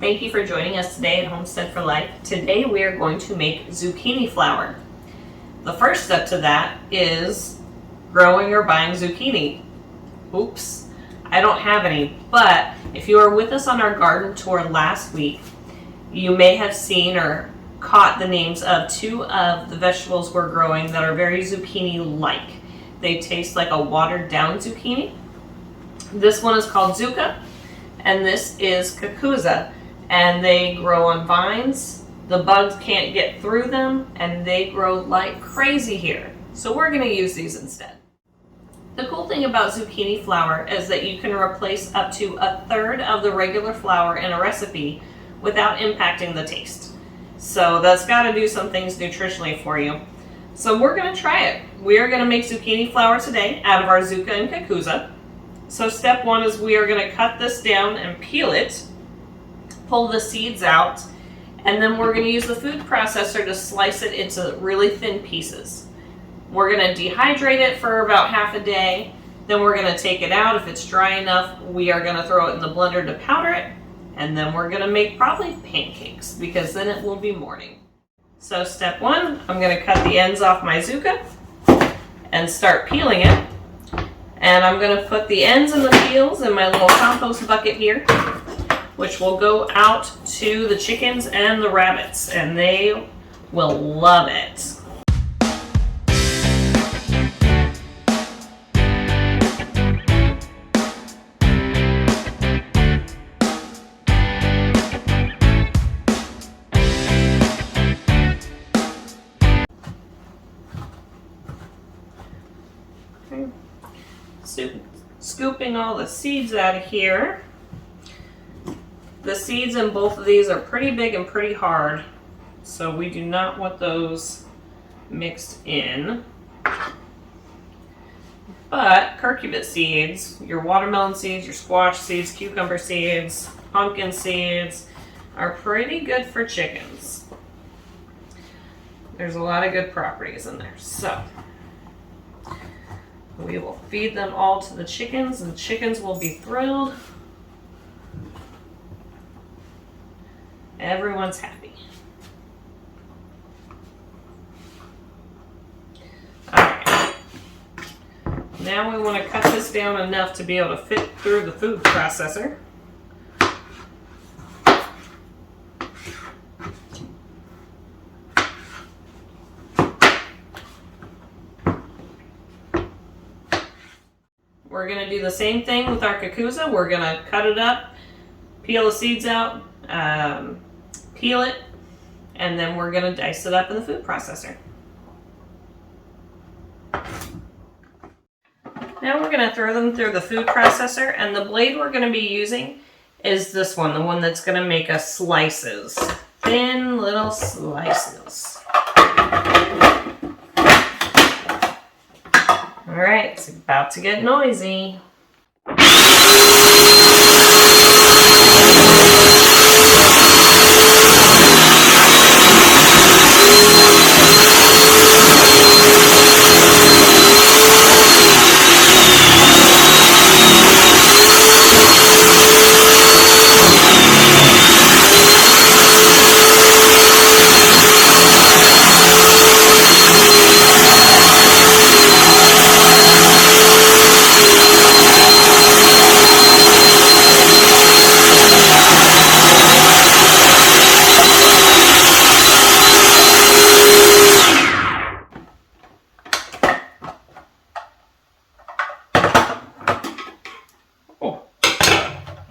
Thank you for joining us today at Homestead for Life. Today we are going to make zucchini flour. The first step to that is growing or buying zucchini. Oops, I don't have any, but if you were with us on our garden tour last week, you may have seen or caught the names of two of the vegetables we're growing that are very zucchini-like. They taste like a watered down zucchini. This one is called zucca, and this is cucuzza. And they grow on vines. The bugs can't get through them, and they grow like crazy here. So we're gonna use these instead. The cool thing about zucchini flour is that you can replace up to a third of the regular flour in a recipe without impacting the taste. So that's gotta do some things nutritionally for you. So we're gonna try it. We are gonna make zucchini flour today out of our zucca and cucuzza. So step one is we are gonna cut this down and peel it. Pull the seeds out, and then we're going to use the food processor to slice it into really thin pieces. We're going to dehydrate it for about half a day, then we're going to take it out. If it's dry enough, we are going to throw it in the blender to powder it, and then we're going to make probably pancakes because then it will be morning. So step one, I'm going to cut the ends off my zucca and start peeling it. And I'm going to put the ends and the peels in my little compost bucket here, which will go out to the chickens and the rabbits, and they will love it. Okay. Scooping all the seeds out of here. The seeds in both of these are pretty big and pretty hard, so we do not want those mixed in. But curcubit seeds, your watermelon seeds, your squash seeds, cucumber seeds, pumpkin seeds are pretty good for chickens. There's a lot of good properties in there. So we will feed them all to the chickens, and the chickens will be thrilled. Everyone's happy. Alright. Now we want to cut this down enough to be able to fit through the food processor. We're going to do the same thing with our cucuzza. We're going to cut it up, peel the seeds out, peel it, and then we're going to dice it up in the food processor. Now we're going to throw them through the food processor, and the blade we're going to be using is this one, the one that's going to make us slices. Thin little slices. Alright, it's about to get noisy.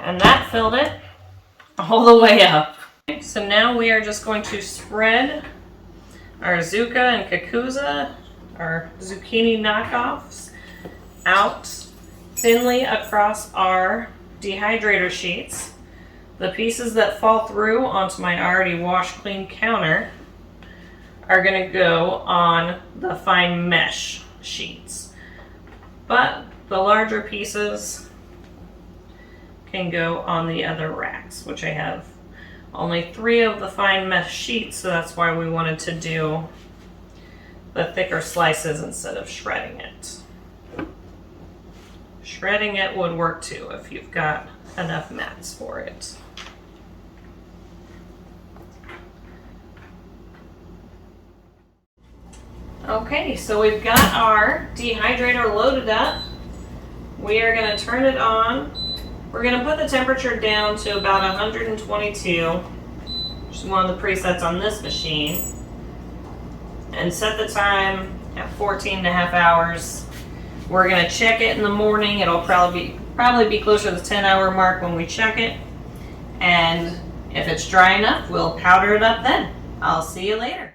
And that filled it all the way up. So now we are just going to spread our zucca and cucuzza, our zucchini knockoffs, out thinly across our dehydrator sheets. The pieces that fall through onto my already washed clean counter are going to go on the fine mesh sheets. But the larger pieces can go on the other racks, which I have only 3 of the fine mesh sheets, so that's why we wanted to do the thicker slices instead of shredding it. Shredding it would work too if you've got enough mats for it. Okay, so we've got our dehydrator loaded up. We are going to turn it on. We're going to put the temperature down to about 122, which is one of the presets on this machine, and set the time at 14 and a half hours. We're going to check it in the morning. It'll probably be closer to the 10-hour mark when we check it, and if it's dry enough, we'll powder it up then. I'll see you later.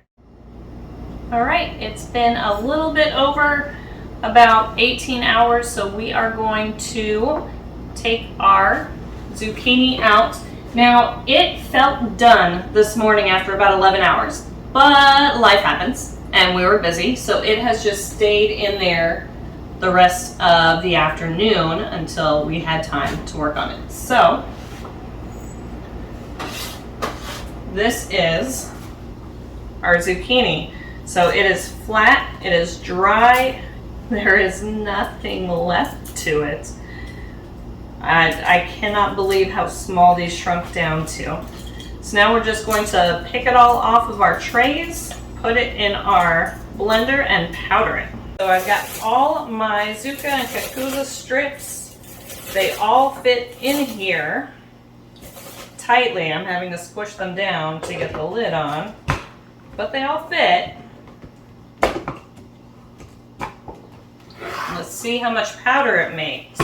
All right, it's been a little bit over about 18 hours, so we are going to take our zucchini out. Now, it felt done this morning after about 11 hours, but life happens, and we were busy, so it has just stayed in there the rest of the afternoon until we had time to work on it. So, this is our zucchini. So it is flat, it is dry, there is nothing left to it. I cannot believe how small these shrunk down to. So now we're just going to pick it all off of our trays, put it in our blender, and powder it. So I've got all my Zucca and Kakuza strips. They all fit in here tightly. I'm having to squish them down to get the lid on, but they all fit. Let's see how much powder it makes.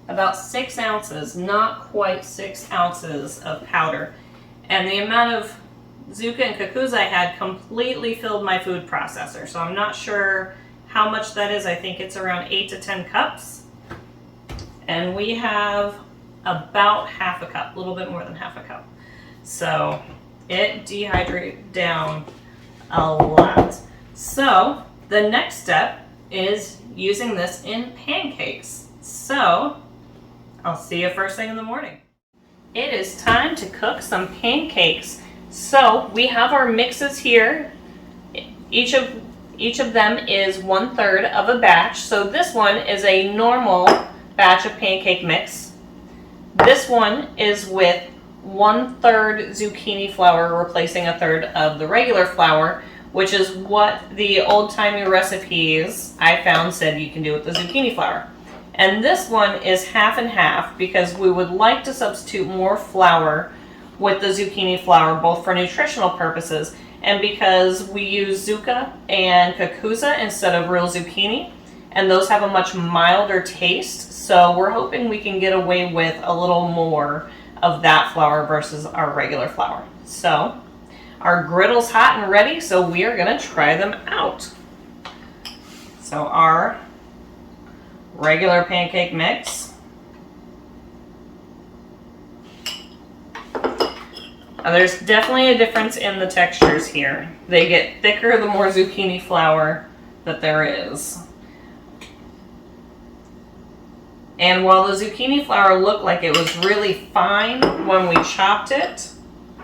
About 6 ounces, not quite 6 ounces of powder. And the amount of Zucca and Kakuza I had completely filled my food processor. So I'm not sure how much that is. I think it's around 8 to 10 cups. And we have about half a cup, a little bit more than half a cup. So it dehydrated down a lot. So the next step is using this in pancakes. So I'll see you first thing in the morning. It is time to cook some pancakes. So we have our mixes here. Each of them is 1/3 of a batch. So this one is a normal batch of pancake mix. This one is with 1/3 zucchini flour replacing 1/3 of the regular flour, which is what the old-timey recipes I found said you can do with the zucchini flour. And this one is half and half because we would like to substitute more flour with the zucchini flour, both for nutritional purposes and because we use Zucca and Kakuza instead of real zucchini, and those have a much milder taste. So we're hoping we can get away with a little more of that flour versus our regular flour. So our griddle's hot and ready, so we are gonna try them out. So our regular pancake mix. There's definitely a difference in the textures here. They get thicker the more zucchini flour that there is. And while the zucchini flour looked like it was really fine when we chopped it,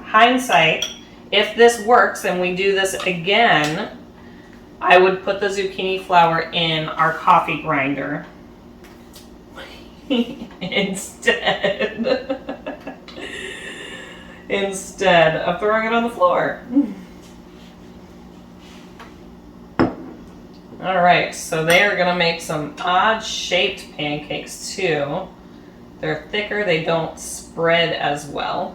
hindsight, if this works and we do this again, I would put the zucchini flour in our coffee grinder instead of throwing it on the floor. All right, so they are gonna make some odd shaped pancakes too. They're thicker, they don't spread as well.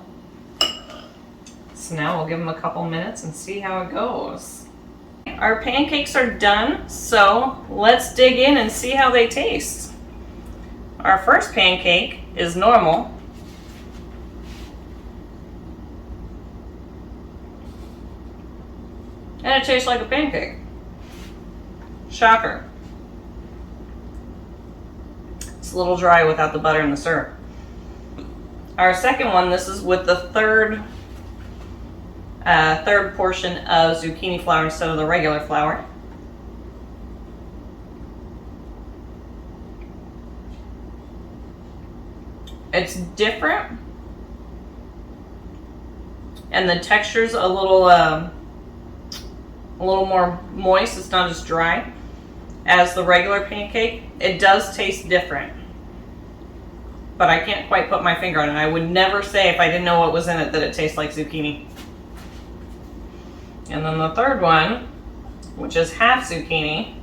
So now we'll give them a couple minutes and see how it goes. Our pancakes are done, so let's dig in and see how they taste. Our first pancake is normal. And it tastes like a pancake. Shocker. It's a little dry without the butter and the syrup. Our second one, this is with the third portion of zucchini flour instead of the regular flour. It's different, and the texture's a little more moist. It's not as dry as the regular pancake. It does taste different, but I can't quite put my finger on it. I would never say, if I didn't know what was in it, that it tastes like zucchini. And then the third one, which is half zucchini.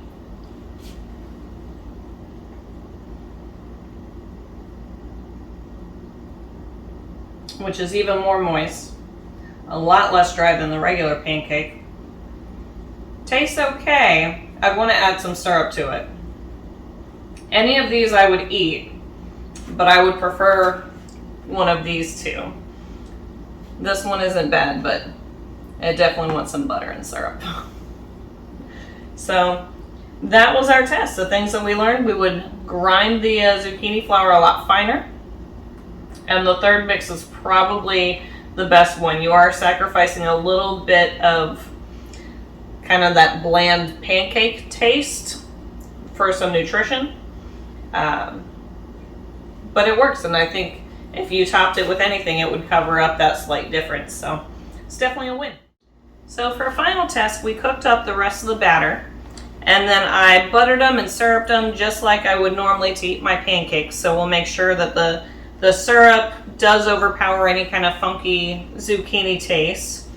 Which is even more moist, a lot less dry than the regular pancake. Tastes okay. I'd want to add some syrup to it. Any of these I would eat, but I would prefer one of these two. This one isn't bad, but it definitely wants some butter and syrup. So that was our test. The things that we learned: we would grind the zucchini flour a lot finer. And the third mix is probably the best one. You are sacrificing a little bit of kind of that bland pancake taste for some nutrition. But it works, and I think if you topped it with anything, it would cover up that slight difference. So it's definitely a win. So for a final test, we cooked up the rest of the batter, and then I buttered them and syruped them just like I would normally to eat my pancakes. So we'll make sure that the syrup does overpower any kind of funky zucchini taste.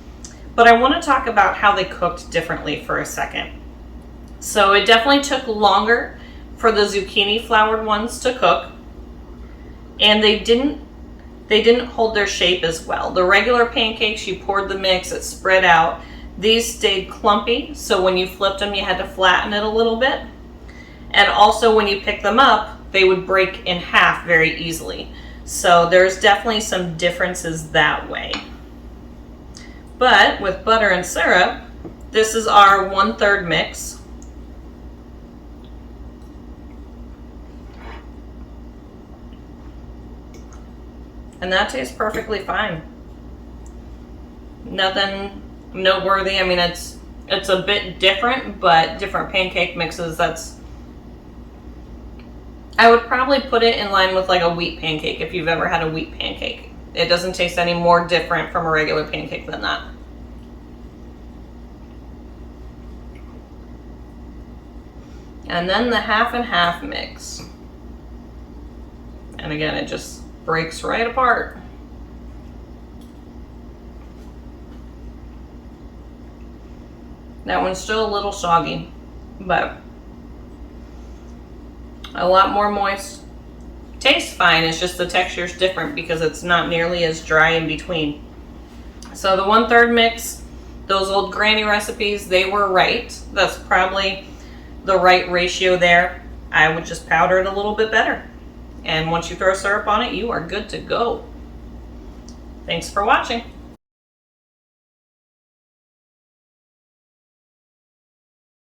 But I want to talk about how they cooked differently for a second. So it definitely took longer for the zucchini floured ones to cook, and they didn't hold their shape as well. The regular pancakes, you poured the mix, it spread out. These stayed clumpy, so when you flipped them, you had to flatten it a little bit. And also when you pick them up, they would break in half very easily. So there's definitely some differences that way. But with butter and syrup, this is our 1/3 mix. And that tastes perfectly fine. Nothing noteworthy. I mean, it's a bit different, but different pancake mixes, I would probably put it in line with like a wheat pancake if you've ever had a wheat pancake. It doesn't taste any more different from a regular pancake than that. And then the half and half mix. And again, it just breaks right apart. That one's still a little soggy, but a lot more moist. Tastes fine, it's just the texture's different because it's not nearly as dry in between. So the 1/3 mix, those old granny recipes, they were right. That's probably the right ratio there. I would just powder it a little bit better. And once you throw syrup on it, you are good to go. Thanks for watching.